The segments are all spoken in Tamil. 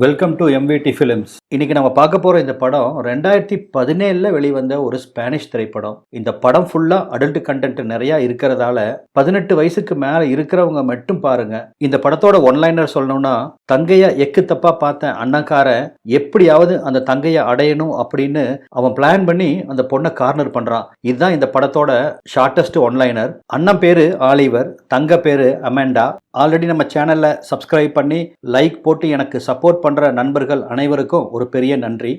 Welcome to MVD films. இன்னைக்கு நம்ம பார்க்க போற இந்த படம் 2017ல வெளிவந்த ஒரு ஸ்பானிஷ் திரைப்படம். இந்த படம் ஃபுல்லா அடல்ட் கண்டென்ட் நிறைய இருக்கிறதால 18 வயசுக்கு மேல இருக்கிறவங்க மட்டும் பாருங்க. இந்த படத்தோட ஒன்லைனர் சொல்லணும்னா, தங்கைய எக்கு தப்பா பார்த்த அண்ணாக்காரன் எப்படியாவது அந்த தங்கைய அடையணும் அப்படின்னு அவன் பிளான் பண்ணி அந்த பொண்ணை கார்னர் பண்றான். இதுதான் இந்த படத்தோட ஷார்ட்டஸ்ட் ஒன்லைனர். அண்ணன் பேரு ஆலிவர், தங்க பேரு அமெண்டா. ஆல்ரெடி நம்ம சேனல்ல சப்ஸ்கிரைப் பண்ணி லைக் போட்டு எனக்கு சப்போர்ட் பண்ற நண்பர்கள் அனைவருக்கும் ஒரு பெரிய நன்றி.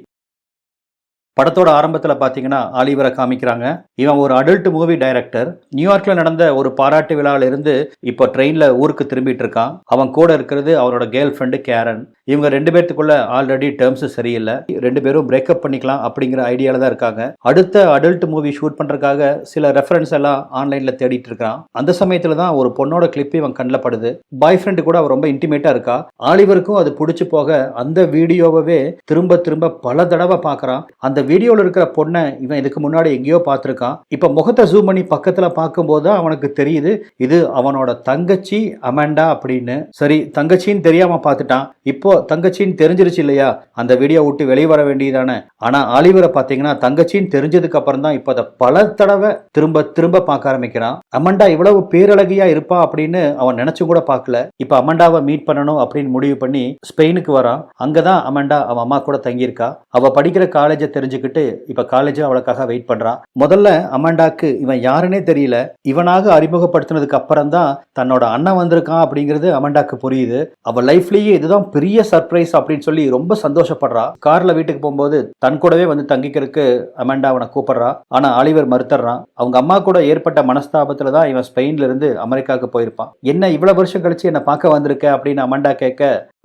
படத்தோட ஆரம்பத்தில் பார்த்தீங்கன்னா ஆலிவரை காமிக்கிறாங்க. இவன் ஒரு அடல்ட் மூவி டைரக்டர். நியூயார்க்கில் நடந்த ஒரு பாராட்டு விழாவில இருந்து இப்போ ட்ரெயினில் ஊருக்கு திரும்பிட்டு இருக்கான். அவன் கூட இருக்கிறது அவனோட கேர்ள் ஃப்ரெண்டு கேரன். இவங்க ரெண்டு பேர்த்துக்குள்ள ஆல்ரெடி டேர்ம்ஸ் சரியில்லை. ரெண்டு பேரும் பிரேக்கப் பண்ணிக்கலாம் அப்படிங்கிற ஐடியாவில் தான் இருக்காங்க. அடுத்த அடல்ட் மூவி ஷூட் பண்ணுறதுக்காக சில ரெஃபரன்ஸ் எல்லாம் ஆன்லைனில் தேடிட்டு இருக்கான். அந்த சமயத்தில் தான் ஒரு பொண்ணோட கிளிப் இவன் கண்ணில் படுது. பாய் ஃப்ரெண்டு கூட அவன் ரொம்ப இன்டிமேட்டாக இருக்கா. ஆலிவருக்கும் அது பிடிச்சி போக அந்த வீடியோவே திரும்ப திரும்ப பல தடவை பார்க்குறான். அந்த வீடியோவில் இருக்கிற பொண்ணை இவன் இதுக்கு முன்னாடி எங்கேயோ பார்த்துருக்கான். இப்போ முகத்தை ஜூம் பண்ணி பக்கத்தில் பார்க்கும்போது தான் அவனுக்கு தெரியுது இது அவனோட தங்கச்சி அமெண்டா அப்படின்னு. சரி, தங்கச்சின்னு தெரியாம பார்த்துட்டான். இப்போ தங்கச்சின்னு தெரிஞ்சிருச்சு இல்லையா, அந்த வீடியோ விட்டு வெளியே வர வேண்டியதானே. ஆனா ஆலிவரை பார்த்தீங்கன்னா தங்கச்சின்னு தெரிஞ்சதுக்கு அப்புறம் தான் இப்போ அதை பல தடவை திரும்ப திரும்ப பார்க்க ஆரம்பிக்கிறான். அமெண்டா இவ்வளவு பேரழகியா இருப்பா அப்படின்னு அவன் நினைச்சு கூட பார்க்கல. இப்போ அமெண்டாவை மீட் பண்ணணும் அப்படின்னு முடிவு பண்ணி ஸ்பெயினுக்கு வரான். அங்கதான் அமெண்டா அவன் அம்மா கூட தங்கியிருக்கா. அவ படிக்கிற காலேஜை தெரிஞ்சுக்கிட்டு இப்ப காலேஜ் அவளுக்காக வெயிட் பண்றான். முதல்ல அமெண்டாக்கு இவன் யாருன்னே தெரியல. இவனாக அறிமுகப்படுத்தினதுக்கு அப்புறம் தான் தன்னோட அண்ணன் வந்திருக்கான் அப்படிங்கிறது அமெண்டாக்கு புரியுது. அவ லைஃப்லயே இதுதான் பெரிய சர்ப்ரைஸ் அப்படின்னு சொல்லி ரொம்ப சந்தோஷப்படுறா. கார்ல வீட்டுக்கு போகும்போது தன் கூடவே வந்து தங்கிக்கிறதுக்கு அமெண்டா அவனை கூப்பிடுறா. ஆனா ஆலிவர் மறுத்துறான். அவங்க அம்மா கூட ஏற்பட்ட மனஸ்தாபத்துல தான் இவன் ஸ்பெயின்ல இருந்து அமெரிக்காவுக்கு போயிருப்பான். என்ன இவ்வளவு வருஷம் கழிச்சு என்ன பார்க்க வந்திருக்க அப்படின்னு அமெண்டா கேட்க,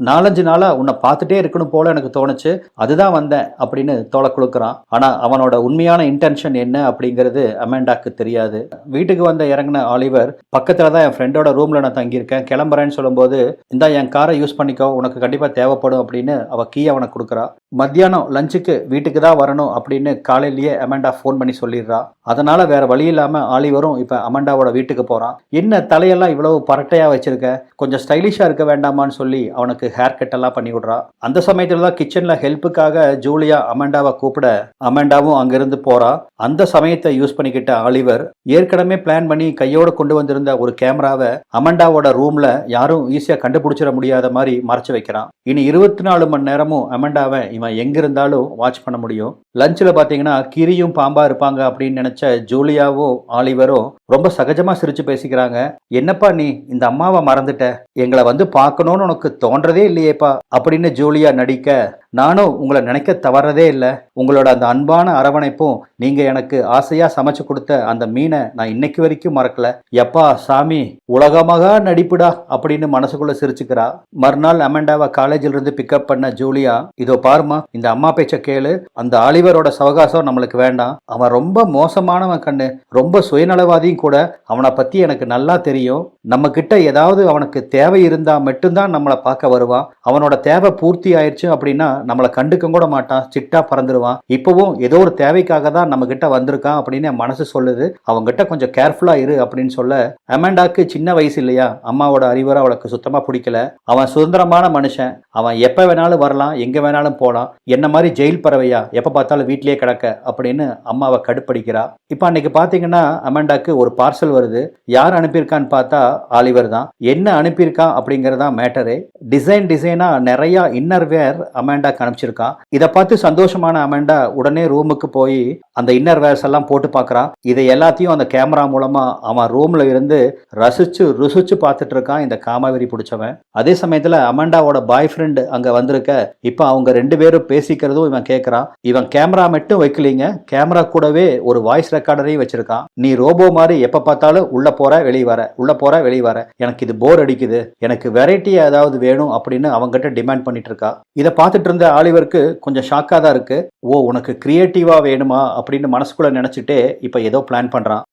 4-5 நாளா உன்னை பார்த்துட்டே இருக்கணும் போல எனக்கு தோணுச்சு, அதுதான் வந்தேன் அப்படின்னு தோலை குலுக்குறான். ஆனா அவனோட உண்மையான இன்டென்ஷன் என்ன அப்படிங்கிறது அமெண்டாக்கு தெரியாது. வீட்டுக்கு வந்து இறங்கின ஆலிவர் பக்கத்துல தான் என் ஃப்ரெண்டோட ரூம்ல நான் தங்கியிருக்கேன், கிளம்புறேன்னு சொல்லும்போது, இந்த என் காரை யூஸ் பண்ணிக்கோ, உனக்கு கண்டிப்பா தேவைப்படும் அப்படின்னு அவ கீ அவனை கொடுக்குறா. மத்தியானம் லஞ்சுக்கு வீட்டுக்கு தான் வரணும் அப்படின்னு காலையிலேயே அமெண்டா ஃபோன் பண்ணி சொல்லிடுறா. அதனால வேற வழி இல்லாம ஆலிவரும் இப்ப அமெண்டாவோட வீட்டுக்கு போறான். என்ன தலையெல்லாம் இவ்வளவு பரட்டையா வச்சிருக்க, கொஞ்சம் ஸ்டைலிஷா இருக்க வேண்டாமான்னு சொல்லி அவனுக்கு ஹேர் கட் எல்லாம் பண்ணி விடுறா. அந்த சமயத்துல தான் கிச்சன்ல ஹெல்ப்புக்காக ஜூலியா அமெண்டாவை கூப்பிட அமெண்டாவும் அங்கிருந்து போறா. அந்த சமயத்தை யூஸ் பண்ணிக்கிட்ட ஆலிவர் ஏற்கனவே பிளான் பண்ணி கையோட கொண்டு வந்திருந்த ஒரு கேமராவை அமெண்டாவோட ரூம்ல யாரும் ஈஸியா கண்டுபிடிச்சிட முடியாத மாதிரி மறைச்சு வைக்கிறான். இனி 24 மணி நேரமும் அமெண்டாவை இவன் எங்க இருந்தாலும் வாட்ச் பண்ண முடியும். லஞ்சில் பார்த்தீங்கன்னா கிரியும் பாம்பா இருப்பாங்க அப்படின்னு நினைச்ச ஜூலியாவும் ஆலிவரும் ரொம்ப சகஜமா சிரிச்சு பேசிக்கிறாங்க. என்னப்பா நீ இந்த அம்மாவை மறந்துட்ட, எங்களை வந்து பார்க்கணும்னு உனக்கு தோன்றதே இல்லையேப்பா அப்படின்னு ஜூலியா நடிக்க, நானும் உங்களை நினைக்க தவறதே இல்லை. உங்களோட அந்த அன்பான அரவணைப்பும் நீங்க எனக்கு ஆசையா சமைச்சு கொடுத்த அந்த மீனை நான் இன்னைக்கு வரைக்கும் மறக்கல. எப்பா சாமி, உலகமாக நடிப்புடா அப்படின்னு மனசுக்குள்ள சிரிச்சுக்கிறா. மறுநாள் அமெண்டாவை காலேஜில் இருந்து பிக்கப் பண்ண ஜூலியா, இதோ பாருமா, இந்த அம்மா பேச்ச கேளு, அந்த ஆலிவரோட சவகாசம் நம்மளுக்கு வேண்டாம், அவன் ரொம்ப மோசமானவன் கண்ணு, ரொம்ப சுயநலவாதியும் கூட, அவனை பத்தி எனக்கு நல்லா தெரியும், நம்ம கிட்ட ஏதாவது அவனுக்கு தேவை இருந்தா மட்டும்தான் நம்மளை பார்க்க வருவான், அவனோட தேவை பூர்த்தி ஆயிடுச்சு அப்படின்னா நம்மளை கண்டுக்க கூட மாட்டான், சிட்டா பறந்துடுவான், இப்பவும் ஏதோ ஒரு தேவைக்காக தான் நம்ம கிட்ட வந்திருக்கான் அப்படின்னு மனசு சொல்லுது, அவங்க கிட்ட கொஞ்சம் கேர்ஃபுல்லா இரு அப்படின்னு சொல்ல, அமெண்டாக்கு சின்ன வயசு இல்லையா, அம்மாவோட அறிவுரை அவளுக்கு சுத்தமா பிடிக்கல. அவன் சுதந்திரமான மனுஷன், அவன் எப்ப வேணாலும் வரலாம், எங்க வேணாலும் போலாம், என்ன மாதிரி ஜெயில் பறவையா எப்ப பார்த்தாலும் வீட்லயே கிடக்க அப்படின்னு அம்மாவை கடுப்படிக்கிறா. இப்ப அன்னைக்கு பாத்தீங்கன்னா அமெண்டாக்கு ஒரு பார்சல் வருது. யார் அனுப்பியிருக்கான்னு பார்த்தா ஆலிவர் தான். என்ன அனுப்பியிருக்கான் அப்படிங்கறதா மேட்டரு. டிசைனா நிறைய இன்னர் வேர் அமெண்டா அனுப்பிச்சிருக்கான். இதை பார்த்து சந்தோஷமான அமெண்டா உடனே ரூமுக்கு போய் அந்த இன்னர் வேர்ஸ் எல்லாம் போட்டு பார்க்கறான். இதை எல்லாத்தையும் அந்த கேமரா மூலமா அவன் ரூம்ல இருந்து ருசிச்சு பார்த்துட்டு இருக்கான் இந்த காமாவெறி பிடிச்சவன். அதே சமயத்துல அமெண்டாவோட பாய் ஃப்ரெண்டு அங்க வந்திருக்க, இப்ப அவங்க ரெண்டு பேரும் பேசிக்கிறதும் இவன் கேட்கறான். இவன் கேமரா மட்டும் வைக்கலீங்க, கேமரா கூடவே ஒரு வாய்ஸ் ரெக்கார்டரையும் வச்சிருக்கான். நீ ரோபோ மாதிரி எப்ப பார்த்தாலும் உள்ள போற வெளியே வர, உள்ள போற வெளியே வர, எனக்கு இது போர் அடிக்குது, எனக்கு வெரைட்டி ஏதாவது வேணும் அப்படின்னு அவங்ககிட்ட டிமாண்ட் பண்ணிட்டு இருக்கா. இதை பார்த்துட்டு இருந்த ஆலிவருக்கு கொஞ்சம் ஷாக்கா தான் இருக்கு. ஓ, உனக்கு கிரியேட்டிவா வேணுமா அப்படின்னு மனசுக்குள்ள நினைச்சிட்டே இப்ப ஏதோ பிளான் பண்றான்.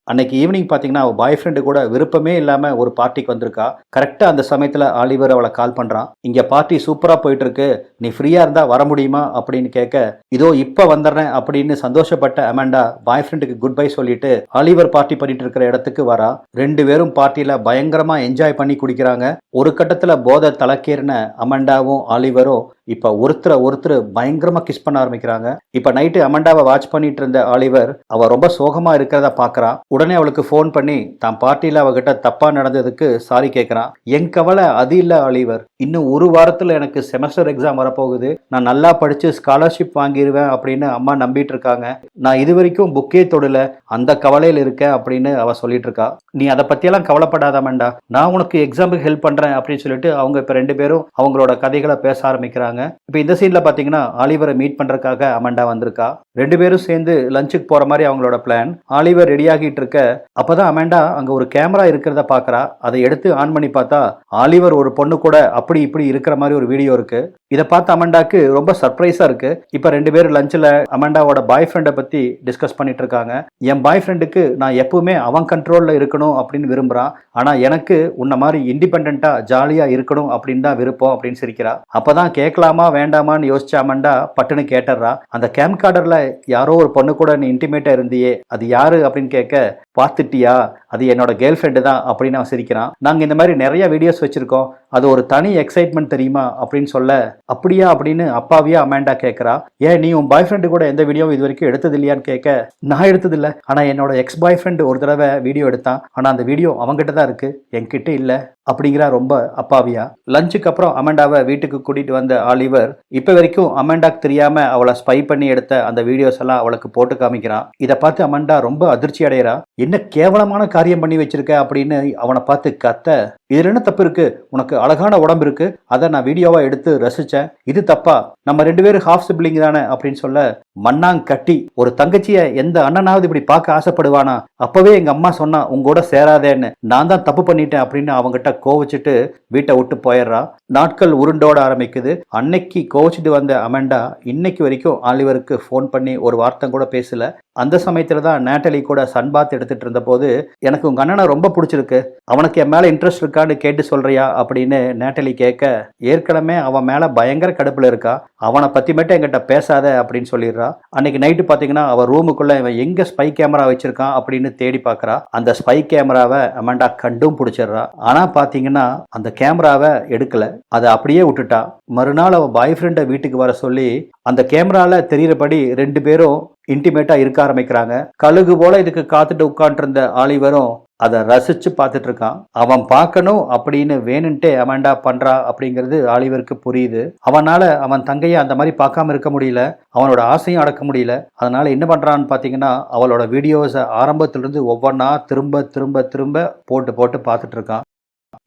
அன்னைக்கு ஈவினிங் பார்த்தீங்கன்னா அவள் பாய் ஃப்ரெண்டு கூட விருப்பமே இல்லாமல் ஒரு பார்ட்டிக்கு வந்திருக்கா. கரெக்டாக அந்த சமயத்தில் ஆலிவர் அவளை கால் பண்ணுறான். இங்கே பார்ட்டி சூப்பராக போயிட்டு இருக்கு, நீ ஃப்ரீயாக இருந்தால் வர முடியுமா அப்படின்னு கேட்க, இதோ இப்போ வந்துடுறேன் அப்படின்னு சந்தோஷப்பட்ட அமாண்டா பாய் ஃப்ரெண்டுக்கு குட் பை சொல்லிட்டு ஆலிவர் பார்ட்டி பண்ணிட்டு இருக்கிற இடத்துக்கு வரா. ரெண்டு பேரும் பார்ட்டியில் பயங்கரமாக என்ஜாய் பண்ணி குடிக்கிறாங்க. ஒரு கட்டத்தில் போதை தலைக்கேறின அமாண்டாவும் ஆலிவரும் இப்போ ஒருத்தர் பயங்கரமாக கிஸ் பண்ண ஆரம்பிக்கிறாங்க. இப்போ நைட்டு அமாண்டாவை வாட்ச் பண்ணிட்டு இருந்த ஆலிவர் அவள் ரொம்ப சோகமாக இருக்கிறத பார்க்குறான். உடனே அவளுக்கு ஃபோன் பண்ணி தான் பார்ட்டியில் அவகிட்ட தப்பாக நடந்ததுக்கு சாரி கேட்குறான். என் கவலை அது இல்லை ஆலிவர், இன்னும் ஒரு வாரத்தில் எனக்கு செமஸ்டர் எக்ஸாம் வரப்போகுது, நான் நல்லா படித்து ஸ்காலர்ஷிப் வாங்கிடுவேன் அப்படின்னு அம்மா நம்பிட்டு இருக்காங்க. நான் இது வரைக்கும் புக்கே தொடல, அந்த கவலையில் இருக்கேன் அப்படின்னு அவள் சொல்லிட்டு இருக்கா. நீ அதை பற்றியெல்லாம் கவலைப்படாத அமாண்டா, நான் உனக்கு எக்ஸாமுக்கு ஹெல்ப் பண்ணுறேன் அப்படின்னு சொல்லிட்டு அவங்க இப்போ ரெண்டு பேரும் அவங்களோட கதைகளை பேச ஆரம்பிக்கிறாங்க. இப்போ இந்த சீன்ல பாத்தீங்கன்னா ஆலிவரை மீட் பண்றதுக்காக அமாண்டா வந்திருக்கா. ரெண்டு பேரும் சேர்ந்து லஞ்சுக்கு போற மாதிரி அவங்களோட பிளான். ஆலிவர் ரெடி ஆகிட்டு இருக்க அப்பதான் அமாண்டா அங்க ஒரு கேமரா இருக்கிறத பாக்குறா. அதை எடுத்து ஆன் பண்ணி பார்த்தா ஆலிவர் ஒரு பொண்ணு கூட அப்படி இப்படி இருக்கிற மாதிரி ஒரு வீடியோ இருக்கு. இதை பார்த்து அமாண்டாக்கு ரொம்ப சர்ப்ரைஸா இருக்கு. இப்ப ரெண்டு பேரும் லஞ்சில் அமாண்டாவோட பாய் ஃப்ரெண்டை பத்தி டிஸ்கஸ் பண்ணிட்டு இருக்காங்க. என் பாய் ஃப்ரெண்டுக்கு நான் எப்பவுமே அவன் கண்ட்ரோல்ல இருக்கணும் அப்படின்னு விரும்புறான், ஆனா எனக்கு உன்ன மாதிரி இண்டிபெண்டா ஜாலியா இருக்கணும் அப்படின்னு தான் விருப்பம் அப்படின்னு சிரிக்கிறா. அப்பதான் கேட்கலாமா வேண்டாமான்னு யோசிச்ச அமாண்டா பட்டுன்னு கேட்டுறா. அந்த கேம் கார்டர்ல யாரோ ஒரு பொண்ணு கூட நீ இன்டிமேட்டா இருந்தியே, அது யாரு அப்படின்னு கேட்க, பார்த்துட்டியா, அது என்னோட கேர்ள் ஃப்ரெண்டு தான் அப்படின்னு அவன் சிரிக்கிறான். நாங்கள் இந்த மாதிரி நிறைய வீடியோஸ் வச்சிருக்கோம், அது ஒரு தனி எக்ஸைட்மெண்ட் தெரியுமா அப்படின்னு சொல்ல, அப்படியா அப்படின்னு அப்பாவியா அமாண்டா கேட்குறா. ஏன் நீ உன் பாய் ஃப்ரெண்டு கூட எந்த வீடியோவும் இது வரைக்கும் எடுத்தது இல்லையான்னு கேட்க, நான் எடுத்ததில்லை, ஆனால் என்னோட எக்ஸ் பாய் ஃப்ரெண்டு ஒரு தடவை வீடியோ எடுத்தான், ஆனால் அந்த வீடியோ அவங்ககிட்ட தான் இருக்கு, என்கிட்ட இல்லை அப்படிங்கிறா ரொம்ப அப்பாவியா. லஞ்சுக்கு அப்புறம் அமாண்டாவை வீட்டுக்கு கூட்டிட்டு வந்த ஆலிவர் இப்போ வரைக்கும் அமாண்டாக்கு தெரியாம அவளை ஸ்பை பண்ணி எடுத்த அந்த வீடியோஸ் எல்லாம் அவளுக்கு போட்டு காமிக்கிறான். இதை பார்த்து அமாண்டா ரொம்ப அதிர்ச்சி அடைகிறா. என்ன கேவலமான காரியம் பண்ணி வச்சிருக்க அப்படின்னு அவனை பார்த்து கத்த, இதுல என்ன தப்பு இருக்கு, உனக்கு அழகான உடம்பு இருக்கு, அதை நான் வீடியோவா எடுத்து ரசிச்சேன், இது தப்பா, நம்ம ரெண்டு பேரும் ஹாஃப் சிப்ளிங் தானே அப்படின்னு சொல்ல, மண்ணாங் கட்டி, ஒரு தங்கச்சிய எந்த அண்ணனாவது இப்படி பார்க்க ஆசைப்படுவானா, அப்பவே எங்க அம்மா சொன்னா உங்களோட சேராதேன்னு, நான் தான் தப்பு பண்ணிட்டேன் அப்படின்னு அவங்ககிட்ட கோவிச்சுட்டு வீட்டை விட்டு போயிடுறா. நாட்கள் உருண்டோட ஆரம்பிக்குது. அன்னைக்கு கோவிச்சுட்டு வந்த அமாண்டா இன்னைக்கு வரைக்கும் ஆலிவருக்கு ஃபோன் பண்ணி ஒரு வார்த்தை கூட பேசல. அந்த சமயத்துல தான் நேட்டலி கூட சன்பாத் எடுத்துட்டு இருந்த போது, எனக்கு உங்க அண்ணனை ரொம்ப பிடிச்சிருக்கு, அவனுக்கு என் மேல இன்ட்ரெஸ்ட் இருக்கான்னு கேட்டு சொல்றியா அப்படின்னு நேட்டலி கேட்க, ஏற்கனவே அவன் மேல பயங்கர கடுப்புல இருக்கா, அவனை பத்தி மட்டும் என்கிட்ட பேசாத அப்படின்னு சொல்லிடுறா. அன்னைக்கு நைட்டு பாத்தீங்கன்னா அவ ரூமுக்குள்ள இவன் எங்க ஸ்பை கேமரா வச்சிருக்கான் அப்படின்னு தேடி பாக்குறா. அந்த ஸ்பை கேமராவை அமாண்டா கண்டும் பிடிச்சிடுறா. ஆனா பாத்தீங்கன்னா அந்த கேமராவை எடுக்கல, அதை அப்படியே விட்டுட்டா. மறுநாள் அவ பாய் ஃப்ரெண்டை வீட்டுக்கு வர சொல்லி அந்த கேமரால தெரியறபடி ரெண்டு பேரும் இன்டிமேட்டா இருக்க ஆரம்பிக்கிறாங்க. கழுகு போல இதுக்கு காத்துட்டு உட்கார்ந்து இருந்த ஆலிவரும் அதை ரசிச்சு பார்த்துட்டு இருக்கான். அவன் பார்க்கணும் அப்படின்னு வேணுன்ட்டே அமாண்டா பண்றா அப்படிங்கிறது ஆலிவருக்கு புரியுது. அவனால அவன் தங்கையை அந்த மாதிரி பார்க்காம இருக்க முடியல, அவனோட ஆசையும் அடக்க முடியல. அதனால என்ன பண்றான்னு பாத்தீங்கன்னா அவளோட வீடியோஸை ஆரம்பத்திலிருந்து ஒவ்வொன்றா திரும்ப திரும்ப திரும்ப போட்டு போட்டு பார்த்துட்டு இருக்கான்.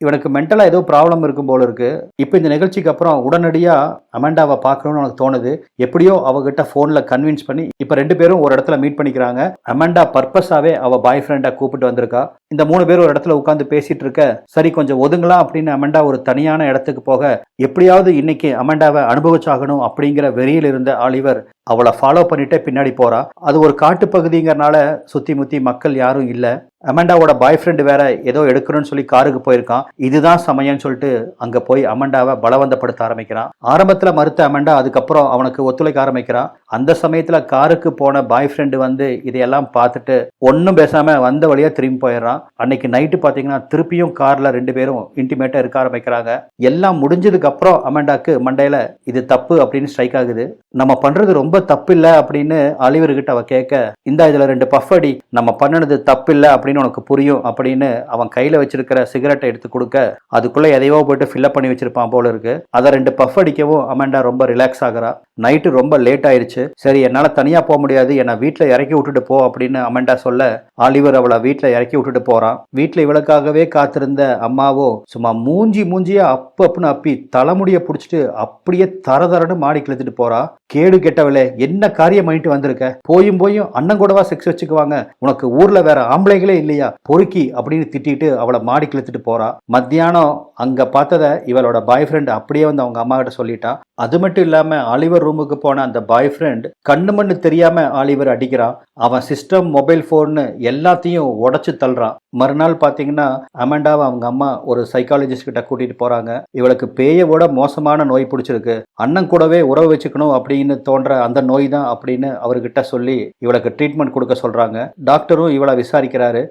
இவனுக்கு மென்டலாக ஏதோ ப்ராப்ளம் இருக்கும் போல இருக்கு. இப்போ இந்த நிகழ்ச்சிக்கு அப்புறம் உடனடியாக அமாண்டாவை பார்க்கணும்னு எனக்கு தோணுது. எப்படியோ அவகிட்ட ஃபோனில் கன்வின்ஸ் பண்ணி இப்போ ரெண்டு பேரும் ஒரு இடத்துல மீட் பண்ணிக்கிறாங்க. அமாண்டா பர்பஸாகவே அவள் பாய் ஃப்ரெண்டை கூப்பிட்டு வந்திருக்கா. இந்த மூணு பேர் ஒரு இடத்துல உட்காந்து பேசிட்டு இருக்க, சரி கொஞ்சம் ஒதுங்கலாம் அப்படின்னு அமாண்டா ஒரு தனியான இடத்துக்கு போக, எப்படியாவது இன்னைக்கு அமாண்டாவை அனுபவிச்சாகணும் அப்படிங்கிற வெறியில் இருந்த ஆலிவர் அவளை ஃபாலோ பண்ணிட்டே பின்னாடி போறா. அது ஒரு காட்டு பகுதிங்கிறனால சுத்தி முத்தி மக்கள் யாரும் இல்லை. அமாண்டாவோட பாய் ஃப்ரெண்டு வேற ஏதோ எடுக்கணும்னு சொல்லி காருக்கு போயிருக்கான். இதுதான் சமயம்னு சொல்லிட்டு அங்க போய் அமாண்டாவை பலவந்தப்படுத்த ஆரம்பிக்கிறான். ஆரம்பத்துல மறுத்த அமாண்டா அதுக்கப்புறம் அவனுக்கு ஒத்துழைக்க ஆரம்பிக்கிறான். அந்த சமயத்துல காருக்கு போன பாய் ஃப்ரெண்டு வந்து இதையெல்லாம் பார்த்துட்டு ஒன்னும் பேசாம வந்த வழியா திரும்பி போயிடுறான். அன்னைக்கு நைட்டு பாத்தீங்கன்னா திருப்பியும் கார்ல ரெண்டு பேரும் இன்டிமேட்டா இருக்க ஆரம்பிக்கிறாங்க. எல்லாம் முடிஞ்சதுக்கு அப்புறம் அமாண்டாக்கு மண்டையில இது தப்பு அப்படின்னு ஸ்ட்ரைக் ஆகுது. நம்ம பண்றது ரொம்ப தப்பு இல்ல அப்படின்னு ஆலிவர்கிட்ட அவ கேட்க, இந்த இதுல ரெண்டு பஃப் அடி, நம்ம பண்ணனது தப்பு இல்ல அப்படின்னு உனக்கு புரியும் அப்படின்னு அவன் கையில வச்சிருக்கிற சிகரெட்டை எடுத்து கொடுக்க, அதுக்குள்ள எதையோ போயிட்டு ஃபில்அப் பண்ணி வச்சிருப்பான் போல இருக்கு. அதை ரெண்டு பஃப் அடிக்கவும் அமாண்டா ரொம்ப ரிலாக்ஸ் ஆகுறா. நைட்டு ரொம்ப லேட் ஆயிருச்சு. சரி என்னால தனியா போக முடியாது, என்னை வீட்டுல இறக்கி விட்டுட்டு போ அப்படின்னு அமாண்டா சொல்ல, ஆலிவர் அவளை வீட்டுல இறக்கி விட்டுட்டு போறான். வீட்டுல இவளுக்காகவே காத்திருந்த அம்மாவோ சும்மா மூஞ்சியா அப்புன்னு அப்பி தலைமுடிய புடிச்சிட்டு அப்படியே தரதரன்னு மாடி கிழத்துட்டு போறா. கேடு கெட்டவளே, என்ன காரியம் பண்ணிட்டு வந்திருக்க, போயும் அண்ணன் கூடவா செக்ஸ் வச்சுக்குவாங்க, உனக்கு ஊர்ல வேற ஆம்பளைகளே இல்லையா, பொறுக்கி அப்படின்னு திட்டிட்டு அவளை மாடி கிழத்துட்டு போறா. மத்தியானம் அங்க பார்த்தத இவளோட பாய் ஃப்ரெண்ட் அப்படியே வந்து அவங்க அம்மா கிட்ட சொல்லிட்டான். அது மட்டும் இல்லாம ஆலிவர் ரூமுக்கு போன அந்த பாய் ஃப்ரெண்ட் கண்ணு மண்ணு தெரியாம ஆலிவர் அடிக்கிறான். அவன் சிஸ்டம், மொபைல் போன்னு எல்லாத்தையும் உடைச்சு தள்ளுறான். மறுநாள் பாத்தீங்கன்னா அமெண்டாவை அவங்க அம்மா ஒரு சைக்காலஜிஸ்ட் கிட்ட கூட்டிட்டு போறாங்க. இவளுக்கு பேயை விட மோசமான நோய் பிடிச்சிருக்கு, அண்ணன் கூடவே உறவு வச்சுக்கணும் அப்படின்னு தோன்ற அந்த நோய் தான் அப்படின்னு அவர்கிட்ட சொல்லி இவளுக்கு ட்ரீட்மெண்ட் கொடுக்க சொல்றாங்க. டாக்டரும் இவளை விசாரிக்கிறாரு.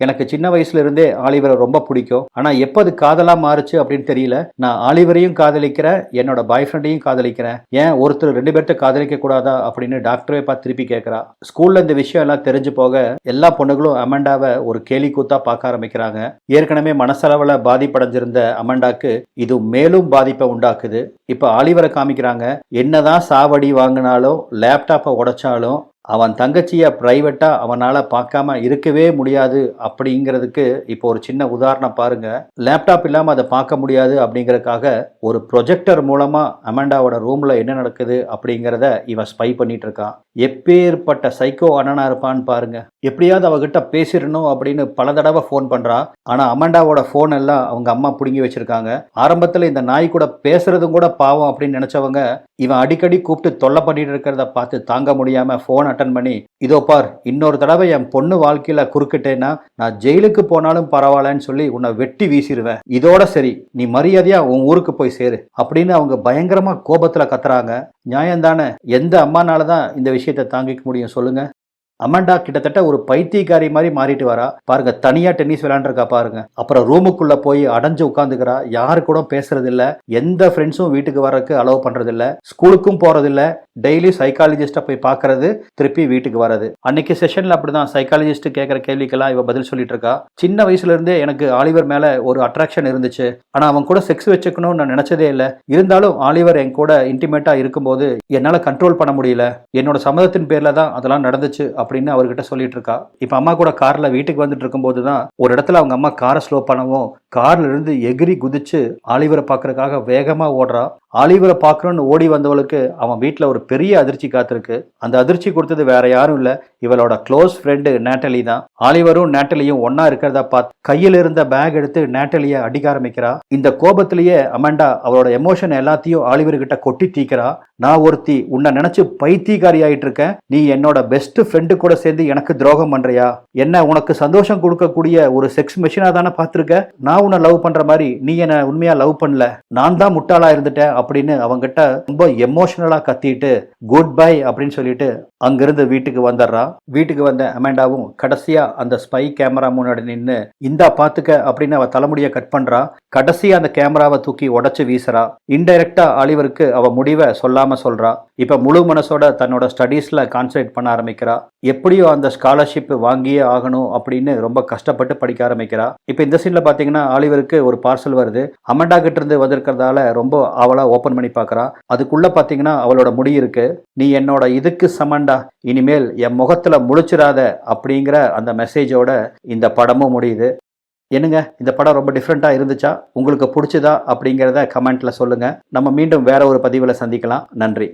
எனக்கு சின்ன வயசுல இருந்தே ஆலிவரை ரொம்ப பிடிக்கும். ஆனா எப்ப அது காதலா மாறுச்சு அப்படின்னு தெரியல. நான் ஆலிவரையும் காதலிக்கிறேன், என்னோட பாய் ஃப்ரெண்டையும் காதலிக்கிறேன். ஏன் ஒருத்தர் 2 பேர்த்த காதலிக்க கூடாதா அப்படின்னு டாக்டரே பார்த்து திருப்பி கேட்கிறா. ஸ்கூல்ல இந்த விஷயம் எல்லாம் தெரிஞ்சு போக எல்லா பொண்ணுகளும் அமெண்டாவை ஒரு கேலி கூத்தா பார்க்க ஆரம்பிக்கிறாங்க. ஏற்கனவே மனசளவுல பாதிப்படைஞ்சிருந்த அமெண்டாக்கு இது மேலும் பாதிப்பை உண்டாக்குது. இப்ப ஆலிவரை காமிக்கிறாங்க. என்னதான் சாவடி வாங்கினாலும் லேப்டாப்பை உடைச்சாலும் அவன் தங்கச்சியை பிரைவேட்டா அவனால பார்க்காம இருக்கவே முடியாது அப்படிங்கிறதுக்கு இப்போ ஒரு சின்ன உதாரணம் பாருங்க. லேப்டாப் இல்லாம அதை பார்க்க முடியாது அப்படிங்கறதுக்காக ஒரு ப்ரொஜெக்டர் மூலமா அமெண்டாவோட ரூம்ல என்ன நடக்குது அப்படிங்கிறத இவன் ஸ்பை பண்ணிட்டு இருக்கான். எப்பேற்பட்ட சைக்கோ அண்ணனா இருப்பான்னு பாருங்க. எப்படியாவது அவகிட்ட பேசிடணும் அப்படின்னு பல தடவை ஃபோன் பண்றா. ஆனா அமெண்டாவோட ஃபோன் எல்லாம் அவங்க அம்மா புடுங்கி வச்சிருக்காங்க. ஆரம்பத்துல இந்த நாய் கூட பேசுறதும் கூட பாவம் அப்படின்னு நினைச்சவங்க இவன் அடிக்கடி கூப்பிட்டு தொல்லை பண்ணிட்டு இருக்கிறத பார்த்து தாங்க முடியாம ஃபோன் அட்டன் பண்ணி, இதோ பார், இன்னொரு தடவை என் பொண்ணு வாழ்க்கையில குறுக்கிட்டேன்னா நான் ஜெயிலுக்கு போனாலும் பரவாயில்லன்னு சொல்லி உன்னை வெட்டி வீசிடுவேன். இதோட சரி, நீ மரியாதையா உன் ஊருக்கு போய் சேரு அப்படின்னு அவங்க பயங்கரமா கோபத்துல கத்துறாங்க. நியாயம்தானே? எந்த அம்மானாலதான் இந்த விஷயத்தை தாங்கிக்க முடியும் சொல்லுங்க? அமெண்டா கிட்டத்தட்ட ஒரு பைத்தியக்காரி மாதிரி மாறிட்டு வரா பாருங்க. தனியா டென்னிஸ் விளையாண்டுருக்கா பாருங்க. அப்புறம் ரூமுக்குள்ள போய் அடைஞ்சு உட்காந்துக்கிறா. யாரு கூட பேசுறது இல்ல, எந்த ஃப்ரெண்ட்ஸும் வீட்டுக்கு வர்றதுக்கு அலோவ் பண்றது இல்ல, ஸ்கூலுக்கும் போறது இல்ல, டெய்லி சைக்காலஜிஸ்ட போய் பாக்குறது, திருப்பி வீட்டுக்கு வர்றது. அன்னைக்கு செஷன்ல அப்படிதான் சைக்காலஜிஸ்ட் கேட்கிற கேள்விக்கெல்லாம் இவ பதில் சொல்லிட்டு இருக்கா. சின்ன வயசுல இருந்தே எனக்கு ஆலிவர் மேல ஒரு அட்ராக்ஷன் இருந்துச்சு. ஆனா அவன் கூட செக்ஸ் வச்சுக்கணும்னு நான் நினைச்சதே இல்ல. இருந்தாலும் ஆலிவர் என் கூட இன்டிமேட்டா இருக்கும்போது என்னால கண்ட்ரோல் பண்ண முடியல. என்னோட சம்மதத்தின் பேர்ல தான் அதெல்லாம் நடந்துச்சு அப்படின்னு அவர்கிட்ட சொல்லிட்டு இருக்கா. இப்ப அம்மா கூட கார்ல வீட்டுக்கு வந்துட்டு இருக்கும்போது தான் ஒரு இடத்துல அவங்க அம்மா காரை ஸ்லோ பண்ணவும் கார்ல இருந்து எகிரி குதிச்சு ஆலிவரை பாக்குறதுக்காக வேகமா ஓடுறா. ஆலிவரை பாக்குறோன்னு ஓடி வந்தவளுக்கு அவன் வீட்டுல ஒரு பெரிய அதிர்ச்சி காத்திருக்கு. அந்த அதிர்ச்சி கொடுத்தது வேற யாரும் இல்ல, இவளோட க்ளோஸ் ஃப்ரெண்டு நேட்டலி தான். ஆலிவரும் நேட்டலியும் ஒன்னா இருக்கிறதா பார்த்து கையில இருந்த பேக் எடுத்து நேட்டலிய அடிக்க ஆரம்பிக்கிறா. இந்த கோபத்திலேயே அமெண்டா அவளோட எமோஷன் எல்லாத்தையும் ஆலிவர் கிட்ட கொட்டி தீக்கிறா. நான் ஒருத்தி உன்னை நினைச்சு பைத்தியக்காரி ஆயிட்டு இருக்கேன். நீ என்னோட பெஸ்ட் ஃப்ரெண்டு கூட சேர்ந்து எனக்கு துரோகம் பண்றியா? என்ன உனக்கு சந்தோஷம் கொடுக்கக்கூடிய ஒரு செக்ஸ் மெஷினா தானே பார்த்திருக்க? நான் உன்னை லவ் பண்ற மாதிரி நீ என்ன உண்மையா லவ் பண்ணல, நான் தான் முட்டாளா இருந்துட்டேன் அப்படின்னு அவங்கிட்ட ரொம்ப எமோஷனலா கத்திட்டு குட் பை அப்படின்னு சொல்லிட்டு அங்கிருந்து வீட்டுக்கு வந்துடுறா. வீட்டுக்கு வந்த அமெண்டாவும் கடைசியா அந்த ஸ்பை கேமரா முன்னாடி நின்று இந்தா பாத்துக்க அப்படின்னு அவ தலைமுடிய கட் பண்றா. கடைசியா அந்த கேமராவை தூக்கி உடைச்சு வீசுறா. இன்டைரக்டா ஆலிவருக்கு அவ முடிவை சொல்லாம சொல்றா. இப்ப முழு மனசோட தன்னோட ஸ்டடீஸ்ல கான்சன்ட்ரேட் பண்ண ஆரம்பிக்கிறா. எப்படியோ அந்த ஸ்காலர்ஷிப் வாங்கியே ஆகணும் அப்படின்னு ரொம்ப கஷ்டப்பட்டு படிக்க ஆரம்பிக்கிறா. இப்ப இந்த சீன்ல பாத்தீங்கன்னா ஆலிவருக்கு ஒரு பார்சல் வருது. அமெண்டா கிட்ட இருந்து வந்திருக்கிறதால ரொம்ப அவளா ஓபன் பண்ணி பாக்குறா. அதுக்குள்ள பாத்தீங்கன்னா அவளோட முடி இருக்கு. நீ என்னோட இதுக்கு சமண்டா, இனிமேல் என் முகத்துல முழிச்சிராத அப்படிங்கிற அந்த மெசேஜோட இந்த படமும் முடியுது. என்னங்க, இந்த படம் ரொம்ப டிஃப்ரெண்டா இருந்துச்சா? உங்களுக்கு பிடிச்சதா அப்படிங்கிறத கமெண்ட்ல சொல்லுங்க. நம்ம மீண்டும் வேற ஒரு பதிவுல சந்திக்கலாம். நன்றி.